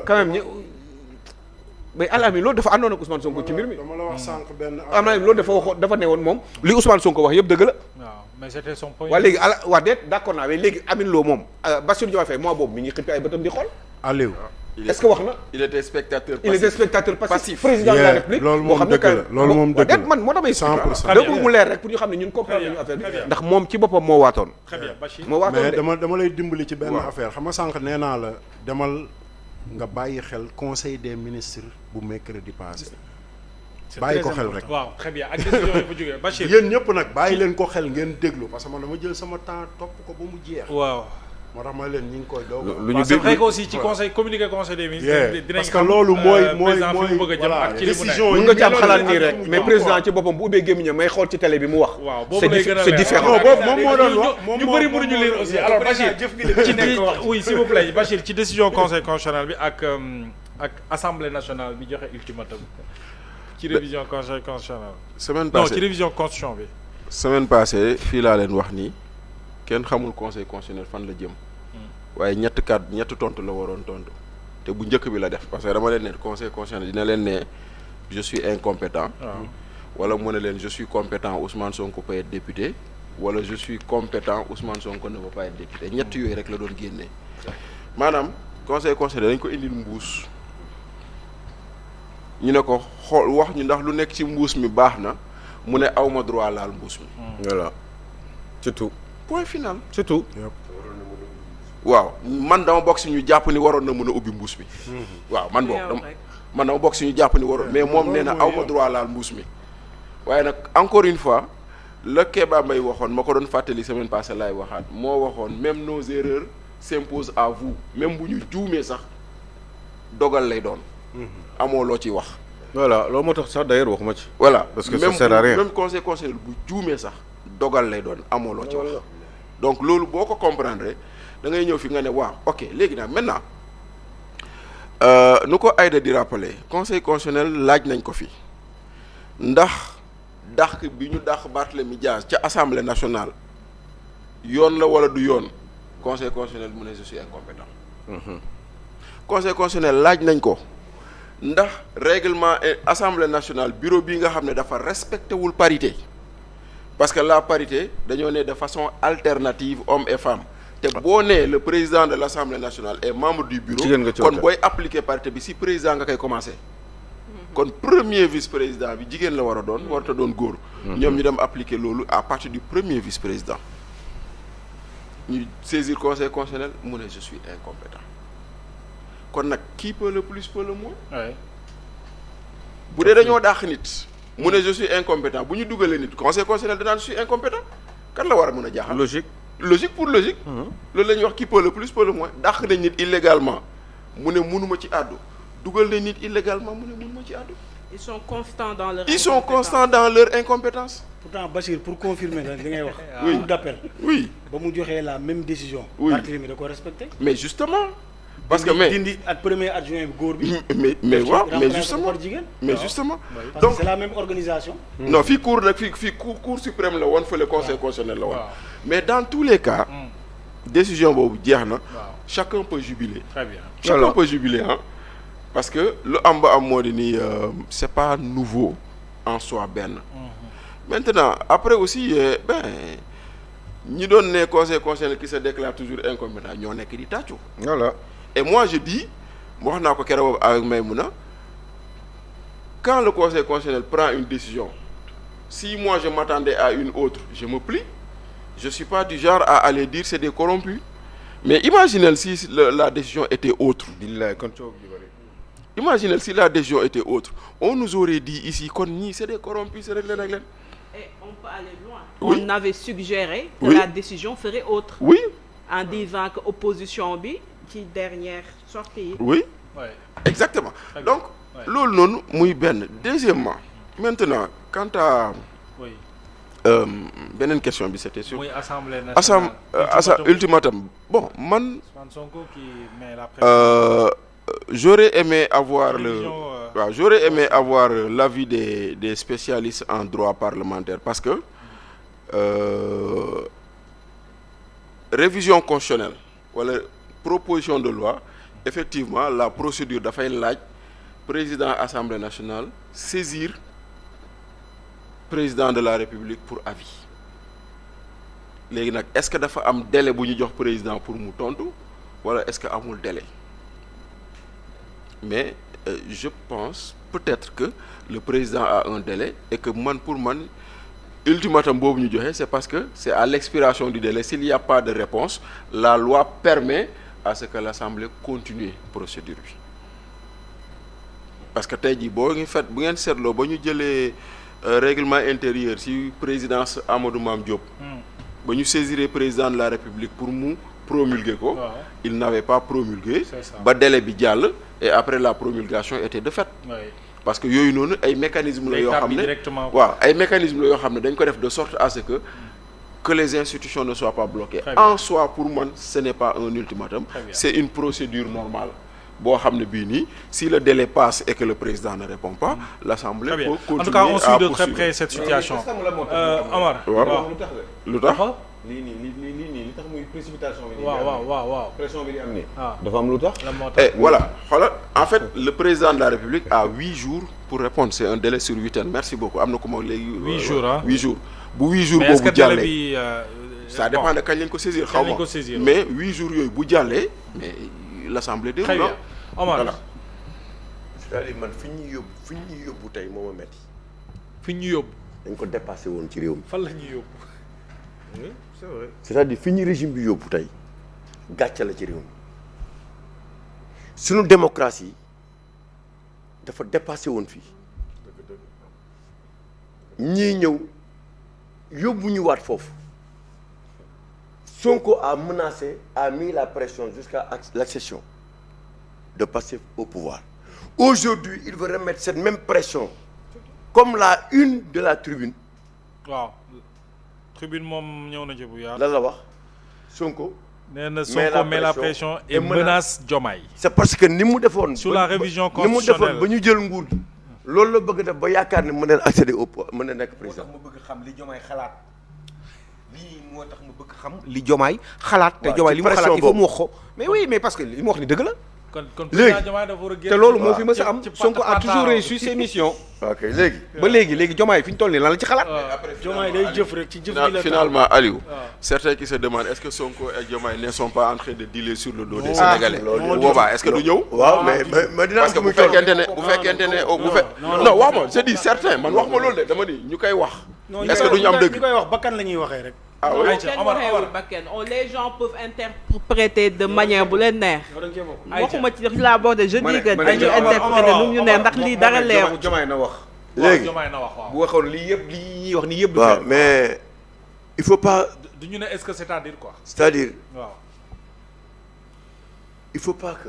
quand même mais Al-Amine loolu dafa àndoon ak Ousmane Sonko ci mbir mi. dama la wax sànq benn Al-Amine loolu dafa waxoon dafa ne woon moom li Ousmane Sonko wax yëpp dëgg la. waaw mais c'était son point. waaye léegi waa déet d'accord naa mais léegi Amine Lo moom Bassirou Diomaye Faye mois boobu mi ngi xippi ay bëtam di xool. Aliou. est-ce que wax na. il était spectateur passif. il était spectateur passif. président de la République. loolu moom dëgg la loolu moom dëgg la man moo damay 100%. dëgg mu leer rek pour ñu xam ne ñun comprendre nañu affaire bi ndax moom ci boppam moo waatoon. très bien Bachir. moo waatoon mais de dama lay dimbali ci benn waaw. affaire xam nga sànq nee naa la demal nga bàyyi xel conseil des ministres bu mercredi passé. C'est bàyyi très ko xel important. rek. waaw très bien ak décision yi fa jógee Bachir. yéen ñëpp nag bàyyi leen ko xel ngeen déglu parce que man dama jël sama temps topp ko ba mu jeex. waaw. moo tax ma leen ñu ngi koy doog. lu ñu c'est vrai que déglu aussi ci conseil communiqué conseil des ministres. Yeah. dinañ parce que xam, loolu mooy président fi mu bëgg a jëm voilà ak ci li mu nekk. décision mun yi nga ci am mais xalaat loolu nii dafa rek am mais lu président ci boppam bu ubbee gémmiñam may xool ci télé bi mu wax. waaw boobu lay gën a c'est leer. différent. non boobu moom moo doon wax ñu bëri mënuñu lire aussi alors Bachir oui s'il vous plaît Bachir ci décision conseil constitutionnel bi ak assemblée nationale bi joxe ultimatum ci révision conseil constitutionnel. semaine non ci passée révision constitution bi. semaine passée fii laa leen wax ni kenn xamul conseil constitutionnel fan la jëm. waaye ñett tontu la waroon tontu te bu njëkk bi la def parce que dama leen ne conseil constitutionnel dina leen ne je suis incompétent. waaw wala mu ne leen je suis compétent Ousmane Sonko peut être député wala je suis compétent Ousmane Sonko ne peut pas être député ñett yooyu rek la doon génnee maanaam conseil constitutionnel dañ ko indil mbuus ñu ne ko xool wax ñu ndax lu nekk ci mbuus mi baax na mu ne awma droit laal mbuus mi. voilà surtout. point final. surtout. waaw man dama bokk si ñu jàpp ni waroon na mën a ubbi mbuus mi. waaw man dama bokk si ñu jàpp ni waroon mais moom nee na awma droit laal mbuus mi. waaye nag encore une fois la Kéba Mbaye waxoon ma ko doon fàttali semaine passée laay waxaat moo waxoon même nos erreurs s'imposent à vous même bu ñu juumee sax dogal lay doon. amoo loo ci wax. voilà loolu moo tax sax d'ailleurs waxuma ci. voilà parce que ça sert à rien. même conseil constitutionnel bu juumee sax dogal lay doon amoo loo ci wax. donc loolu boo ko comprendre da ngay ñëw fi nga ne waaw ok léegi nag maintenant nu ko Aïda di rappeler conseil constitutionnel laaj nañ ko fi ndax dàq bi ñu dàq Barthélémy Dias ca assemblée nationale yoon la wala du yoon conseil constitutionnel mu ne je suis incompétent. conseil constitutionnel laaj nañ ko ndax règlement assemblée nationale bureau bi nga xam ne dafa respecté wul parité parce que la parité dañoo ne de façon alternative hommes et femmes. te boo nee le président de l'Assemblée nationale est membre du bureau kon booy appliquer parité bi si président nga koy commencer kon premier vice-président bi jigéen la war a doon warata doon góor ñoom ñu dem appliquer loolu à partir du premier vice-président ñu saisir conseil constitutionnel mu ne je suis incompétent kon nag qui peut le plus peut le moins bu dee dañoo dàq nit mu ne je suis incompétent bu ñu dugalee nit conseil constitutionnel danaan je suis incompétent kan la war a mën a jaaxal logique pour logique. loolu la ñuy wax qui peut le plus peut le moins dàq nañ nit illégalement mu ne mënuma ci àddu dugal nañ nit illégalement mu ne mënuma ci àddu. Ils sont constants dans leur incompétence. Pourtant Bachir pour confirmer la li ngay wax. Oui. Cour d'appel. oui ba mu joxee la même décision. Oui. Barthélémy da ko respecté. mais justement. parce que mais dindi ak premier adjoint bi góor bi. mais waaw mais remplacé justement par jigéen. mais justement. Parce donc que c'est la même organisation. non fii cour nag fii cour suprême la woon fële conseil constitutionnel la woon. waaw. mais dans tous les cas. décision boobu jeex na. waaw chacun peut jubiler. très bien. chacun peut jubiler ah. parce que lu am ba am moo di ni c'est pas nouveau en soi benn. maintenant après aussi ñi doon ne conseil constitutionnel qui se déclare toujours incompétent ñoo nekk di tàccu. voilà. et moi je dis wax naa ko keroog avec Maïmouna quand le conseil constitutionnel prend une décision si moi je m'attendais à une autre je me plie je suis pas du genre à aller dire c'est des corrompus mais imaginez si la décision était autre. billaay kon coow ji bari. Imaginez si la décision était autre on nous aurait dit ici kon ñii c'est des corrompus c'est rek leen ak leen. Et on peut aller loin. Oui. On avait suggéré que Oui. la décision ferait autre. oui En disant que opposition bi ci dernière sortie yi. oui Ouais. exactement Très bien. donc Ouais. loolu noonu muy benn deuxièmement maintenant quant à oui beneen question bi c'était sur muy assemblée nationale. ultimatum bon man Ousmane Sonko qui met la pression. j'aurais aimé avoir Révision, waaw j'aurais aimé avoir l'avis des spécialistes en droit parlementaire parce que révision constitutionnelle wala proposition de loi effectivement la procédure dafay laaj président assemblée nationale saisir président de la république pour avis léegi nag est-ce que dafa am délai bu ñu jox président pour mu tontu wala est-ce que amul délai mais je pense peut-être que le président a un délai et que pour man ultimatum boobu ñu joxe c'est parce que c'est à l'expiration du délai s'il n'y a pas de réponse la loi permet à ce que l'Assemblée continue procédure bi parce que tey jii bu ngeen seetloo ba ñu jëlee règlement intérieur ci présidence Amadou Mame Diop ba ñu saisir président de la République pour mu promulguer ko il n'avait pas promulgué ba délai bi jàll et après la promulgation était de fait parce que yooyu noonu ay mécanismes la yoo xam ne waaw ay mécanismes la yoo xam ne dañ ko def de sorte à ce que les institutions ne soient pas bloquées en soi pour man ce n'est pas un ultimatum c'est une procédure normale boo xam ne bii nii si le délai passe et que le président ne répond pas l'Assemblée peut continuer. En tout cas on suit de très près cette situation. Omar waaw lu tax lii li tax muy précipitation bi. waaw pression bi di am nii. dafa am lu tax. et voilà xoolal en fait le président de la République a 8 jours pour répondre c'est un délai sur 8 ans merci beaucoup am na ko ma léegi. 8 jours 8 jours bu 8 jours boobu jàllee ça dépend de kañ lañ ko saisir xaw ma mais 8 jours yooyu bu jàllee mais l'Assemblée déroule. Très bien Omar. Voilà. C'est-à-dire man fi ñuy yóbbu tey moo ma metti. fi ñu yóbbu. dañ ko dépassé woon ci réew mi. fan la ñuy yóbbu. oui c'est vrai. c'est-à-dire fi ñu régime bi yóbbu tey gàcce la ci réew mi sunu démocratie dafa dépassé woon fii ñii ñëw yóbbu ñu waat foofu Sonko a menacé a mis la pression jusqu'à l'accession de passer au pouvoir. Aujourd'hui, il veut remettre cette même pression comme la une de la tribune. waaw tribune moom ñëw na ci bu yaatu. lan la wax Sonko. nee na Sonko met la pression et menace Diomaye. c'est parce que ni mu defoon. sur la révision constitutionnelle ni mu defoon ba ñu jël nguur gi. loolu la bëgg def ba yaakaar ne mën na accéder au pouvoir mën na nekk président. moo tax ma bëgg xam li Diomaye xalaat lii moo tax ma bëgg xam li Diomaye xalaat. te Diomaye li mu xalaat il faut mu wax ko mais oui mais parce que li mu wax ni dëgg la. kon président Diomaye dafa war a génn. te loolu moo fi mës a am Sonko a toujours réussi ses missions. ok léegi. ba léegi Diomaye fi ñu toll nii lan la ci xalaat. Diomaye day jëf rek ci jëf bi la. Finalement Aliou. certains qui se demandent est-ce que Sonko et Diomaye ne sont pas en train de dealer sur le dos des Sénégalais. boobaa est-ce que du ñëw. waaw mais dina parce que bu fekkente ne non wax ma je dis certains man wax ma loolu de dama ni ñu koy wax. est-ce que duñu am dëgg ñu koy wax bakkan la ñuy waxee rek. ah oui les gens peuvent interpréter de manière bu leen neex. waxuma ci la bord de je dis que dañuy interpréter nu ñu neex ndax lii dara leeru. Diomaye na wax. léegi bu waxoon lii yëpp lii ñuy wax nii yëpp. waaw mais il faut pas. du ñu ne est-ce que c'est-à-dire quoi. c'est-à-dire waaw. il faut pas que